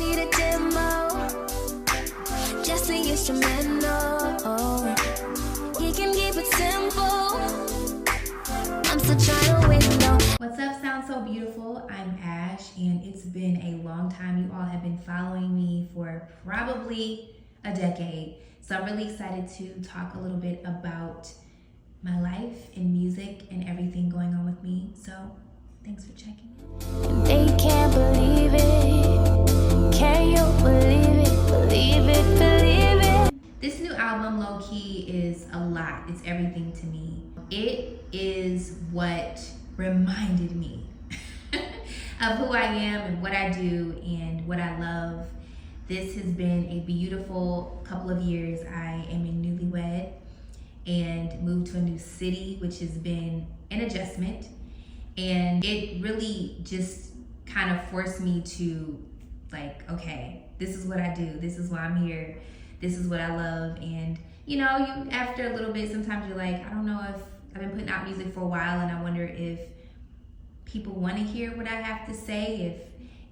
need a demo, just an instrumental. He can keep it simple. I'm still trying to win though. What's up, Sound So Beautiful? I'm Ash, and it's been a long time. You all have been following me for probably a decade. So I'm really excited to talk a little bit about my life and music and everything going on with me. So thanks for checking in. They can't believe it. Can you believe it? Believe it, believe it. This new album, low key, is a lot. It's everything to me. It is what reminded me of who I am and what I do and what I love. This has been a beautiful couple of years. I am a newlywed and moved to a new city, which has been an adjustment. And it really just kind of forced me to like, okay, this is what I do. This is why I'm here. This is what I love. And you know, you after a little bit, sometimes you're like, I don't know if I've been putting out music for a while and I wonder if people want to hear what I have to say,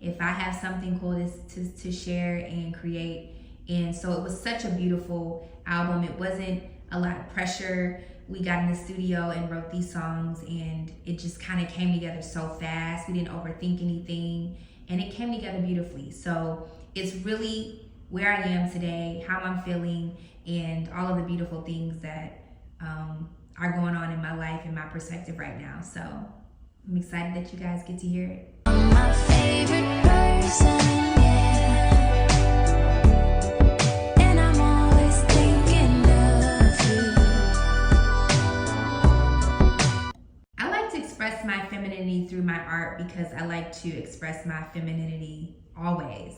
if I have something cool to share and create. And so it was such a beautiful album. It wasn't a lot of pressure. We got in the studio and wrote these songs, and it just kind of came together so fast. We didn't overthink anything, and it came together beautifully. So it's really where I am today, how I'm feeling, and all of the beautiful things that are going on in my life and my perspective right now. So I'm excited that you guys get to hear it. My favorite person, yeah. And I'm always thinking of you. I like to express my femininity through my art because I like to express my femininity always.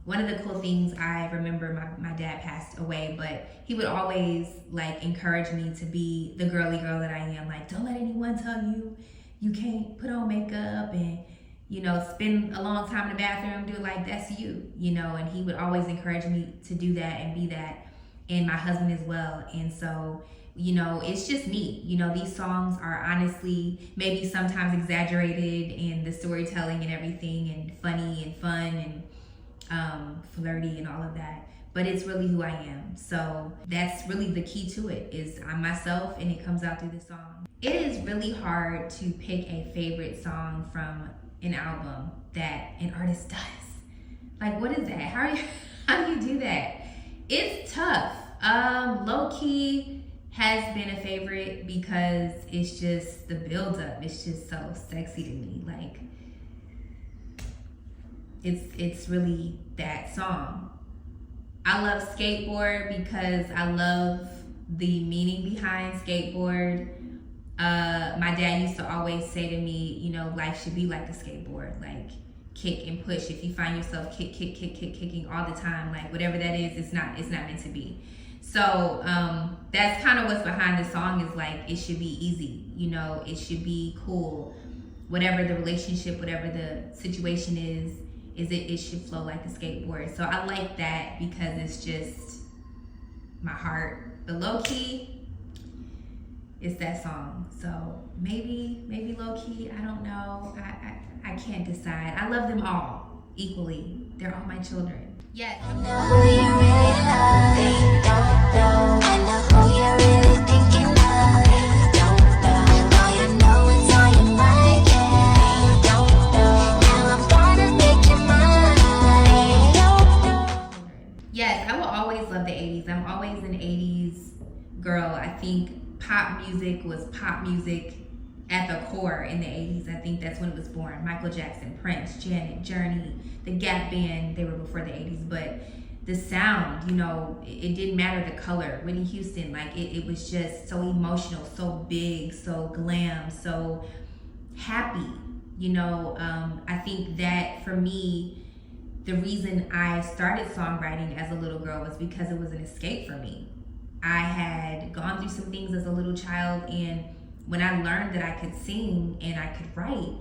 One of the cool things, I remember my dad passed away, but he would always like encourage me to be the girly girl that I am. Like, don't let anyone tell you you can't put on makeup and, you know, spend a long time in the bathroom, do it like that's you, you know, and he would always encourage me to do that and be that, and my husband as well. And so, you know, it's just me. You know, these songs are honestly maybe sometimes exaggerated in the storytelling and everything, and funny and fun and flirty and all of that, but it's really who I am. So that's really the key to it, is I'm myself, and it comes out through the song. It is really hard to pick a favorite song from an album that an artist does. Like, what is that? How do you do that? It's tough. Low key has been a favorite because it's just the build up. It's just so sexy to me. Like, it's really that song. I love Skateboard because I love the meaning behind skateboard. My dad used to always say to me, you know, life should be like a skateboard, like kick and push. If you find yourself kicking all the time, like whatever that is, it's not meant to be. So that's kind of what's behind the song, is like, it should be easy, you know, it should be cool. Whatever the relationship, whatever the situation is it should flow like a skateboard. So I like that because it's just my heart. But low key, it's that song. So maybe low key, I don't know. I can't decide. I love them all equally. They're all my children. Yes. I know who you really love. They don't know. I know who you're really thinking of. They don't know. All you know is all you like. They don't know. Now I'm gonna make your mind. They don't know. Yes, I will always love the 80s. I'm always an 80s girl. I think pop music was pop music at the core in the 80s. I think that's when it was born. Michael Jackson, Prince, Janet, Journey, the Gap Band, they were before the 80s, but the sound, you know, it didn't matter the color. Whitney Houston, like it was just so emotional, so big, so glam, so happy, you know. I think that for me, the reason I started songwriting as a little girl was because it was an escape for me. I had gone through some things as a little child, and when I learned that I could sing and I could write,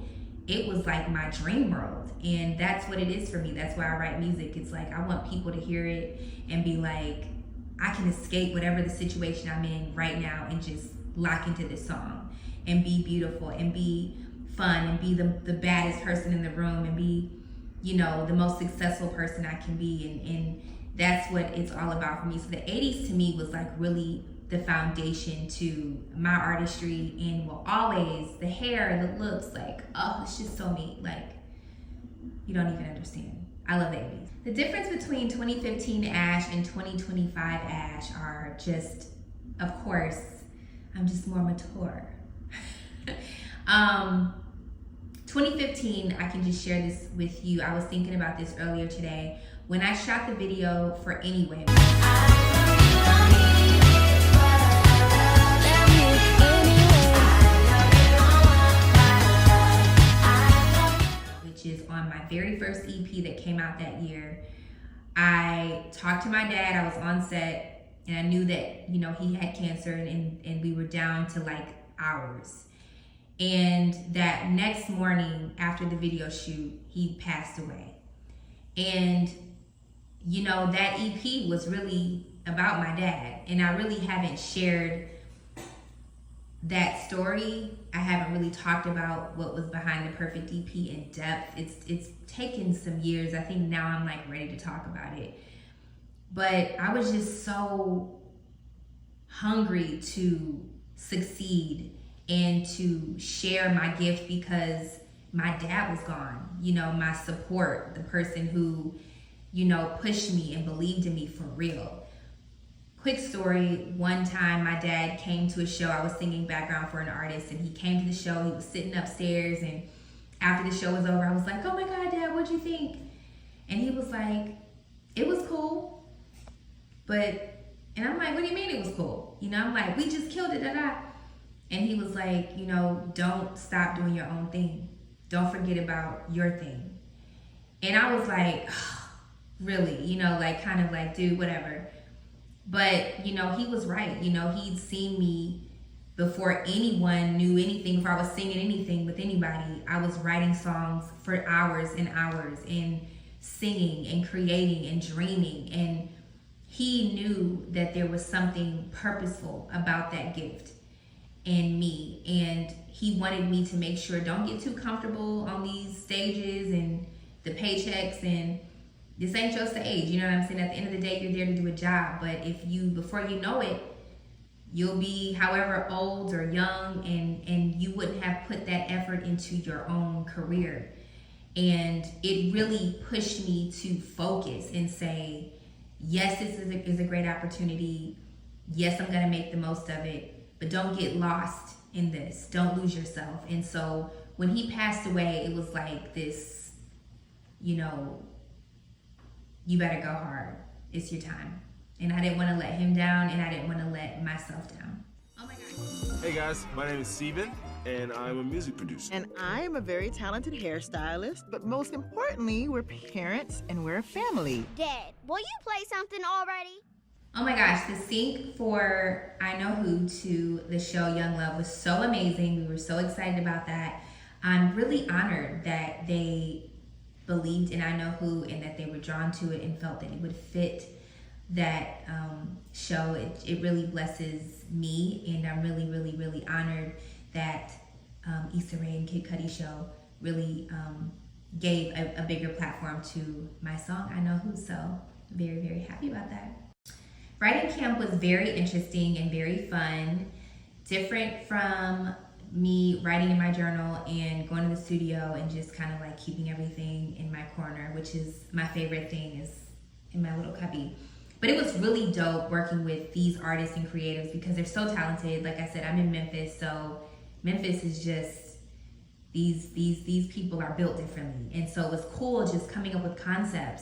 it was like my dream world. And that's what it is for me. That's why I write music. It's like, I want people to hear it and be like, I can escape whatever the situation I'm in right now and just lock into this song and be beautiful and be fun and be the baddest person in the room and be you know, the most successful person I can be, and that's what it's all about for me. So the 80s to me was like really the foundation to my artistry, and will always, the hair, the looks, like, oh, it's just so me. Like, you don't even understand. I love the 80s. The difference between 2015 Ash and 2025 Ash are just, of course, I'm just more mature. 2015, I can just share this with you. I was thinking about this earlier today. When I shot the video for Anyway, which is on my very first EP that came out that year, I talked to my dad. I was on set, and I knew that, you know, he had cancer, and we were down to like hours. And that next morning after the video shoot, he passed away. And, you know, that EP was really about my dad. And I really haven't shared that story. I haven't really talked about what was behind the perfect EP in depth. It's taken some years. I think now I'm like ready to talk about it. But I was just so hungry to succeed and to share my gift, because my dad was gone. You know, my support, the person who, you know, pushed me and believed in me for real. Quick story, one time my dad came to a show. I was singing background for an artist, and he came to the show. He was sitting upstairs, and after the show was over, I was like, oh my God, Dad, what'd you think? And he was like, it was cool, but, and I'm like, what do you mean it was cool? You know, I'm like, we just killed it, da-da. And he was like, you know, don't stop doing your own thing. Don't forget about your thing. And I was like, oh, really? You know, like, kind of like, dude, whatever. But, you know, he was right. You know, he'd seen me before anyone knew anything, before I was singing anything with anybody. I was writing songs for hours and hours, and singing and creating and dreaming. And he knew that there was something purposeful about that gift in me, and he wanted me to make sure, don't get too comfortable on these stages and the paychecks, and this ain't your stage. You know what I'm saying? At the end of the day, you're there to do a job, but if you, before you know it, you'll be however old or young, and you wouldn't have put that effort into your own career. And it really pushed me to focus and say, yes, this is a great opportunity. Yes, I'm gonna make the most of it. But don't get lost in this. Don't lose yourself. And so when he passed away, it was like this, you know, you better go hard. It's your time. And I didn't want to let him down, and I didn't want to let myself down. Oh my God. Hey guys, my name is Steven, and I'm a music producer. And I am a very talented hairstylist, but most importantly, we're parents and we're a family. Dad, will you play something already? Oh my gosh, the sync for I Know Who to the show Young Love was so amazing. We were so excited about that. I'm really honored that they believed in I Know Who, and that they were drawn to it and felt that it would fit that show. It really blesses me, and I'm really, really, really honored that Issa Rae and Kid Cudi show really gave a bigger platform to my song I Know Who. So very, very happy about that. Writing camp was very interesting and very fun, different from me writing in my journal and going to the studio and just kind of like keeping everything in my corner, which is my favorite thing, is in my little cubby. But it was really dope working with these artists and creatives because they're so talented. Like I said, I'm in Memphis, so Memphis is just, these people are built differently. And so it was cool just coming up with concepts,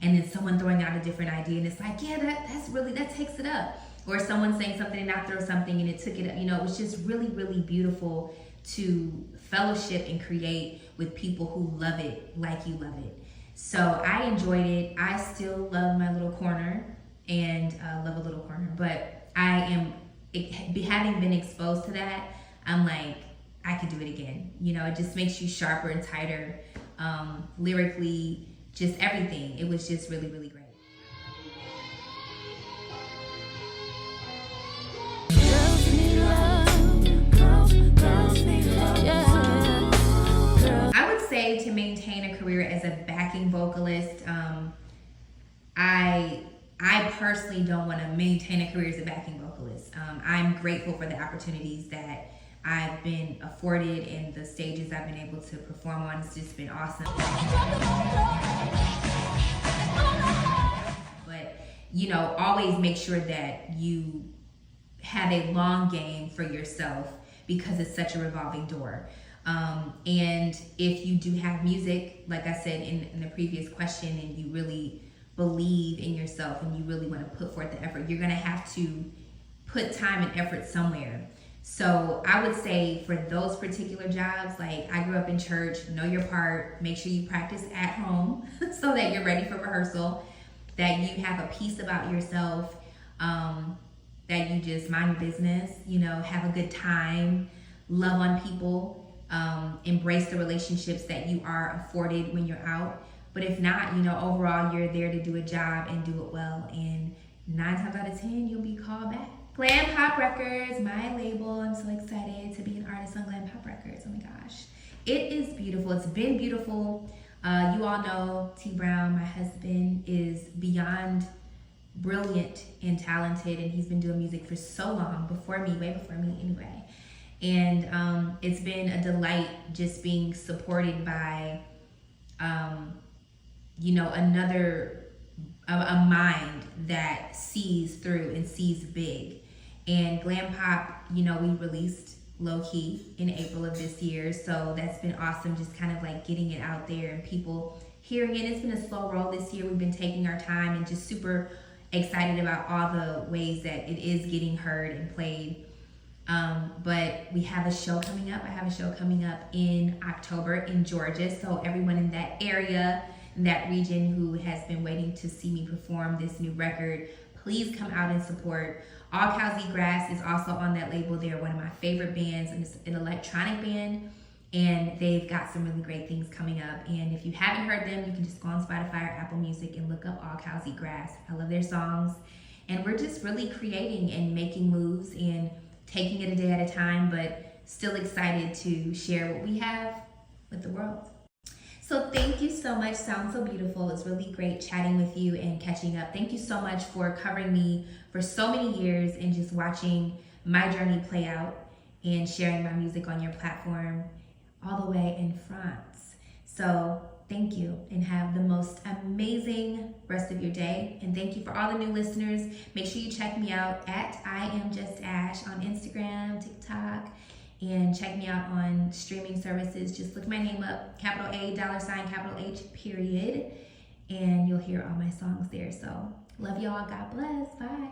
and then someone throwing out a different idea, and it's like, yeah, that takes it up. Or someone saying something and I throw something and it took it up. You know, it was just really, really beautiful to fellowship and create with people who love it like you love it. So I enjoyed it. I still love my little corner and love a little corner, but I am, having been exposed to that, I'm like, I could do it again. You know, it just makes you sharper and tighter, lyrically, just everything. It was just really, really great. I would say say to maintain a career as a backing vocalist, I personally don't want to maintain a career as a backing vocalist. I'm grateful for the opportunities that I've been afforded and the stages I've been able to perform on. It's just been awesome. But, you know, always make sure that you have a long game for yourself because it's such a revolving door. And if you do have music, like I said in the previous question, and you really believe in yourself and you really want to put forth the effort, you're going to have to put time and effort somewhere. So I would say for those particular jobs, like I grew up in church, know your part, make sure you practice at home so that you're ready for rehearsal, that you have a piece about yourself, that you just mind your business, you know, have a good time, love on people, embrace the relationships that you are afforded when you're out. But if not, you know, overall, you're there to do a job and do it well. And 9 times out of 10, you'll be called back. Glam Pop Records, my label. I'm so excited to be an artist on Glam Pop Records. Oh my gosh. It is beautiful. It's been beautiful. You all know T Brown, my husband, is beyond brilliant and talented. And he's been doing music for so long, before me, way before me anyway. And it's been a delight just being supported by, you know, a mind that sees through and sees big. And Glam Pop, you know, we released Low Key in April of this year. So that's been awesome, just kind of like getting it out there and people hearing it. It's been a slow roll this year. We've been taking our time and just super excited about all the ways that it is getting heard and played. But we have a show coming up. I have a show coming up in October in Georgia. So everyone in that area, in that region who has been waiting to see me perform this new record, please come out and support. All Cows Eat Grass is also on that label. They're one of my favorite bands, and it's an electronic band, and they've got some really great things coming up. And if you haven't heard them, you can just go on Spotify or Apple Music and look up All Cows Eat Grass. I love their songs, and we're just really creating and making moves and taking it a day at a time, but still excited to share what we have with the world. So thank you so much. Sounds so beautiful. It's really great chatting with you and catching up. Thank you so much for covering me for so many years and just watching my journey play out and sharing my music on your platform all the way in France. So thank you and have the most amazing rest of your day. And thank you for all the new listeners. Make sure you check me out at I Am Just Ash on Instagram, TikTok, and check me out on streaming services. Just look my name up, capital A, $, capital H, period, and you'll hear all my songs there. So love y'all. God bless. Bye.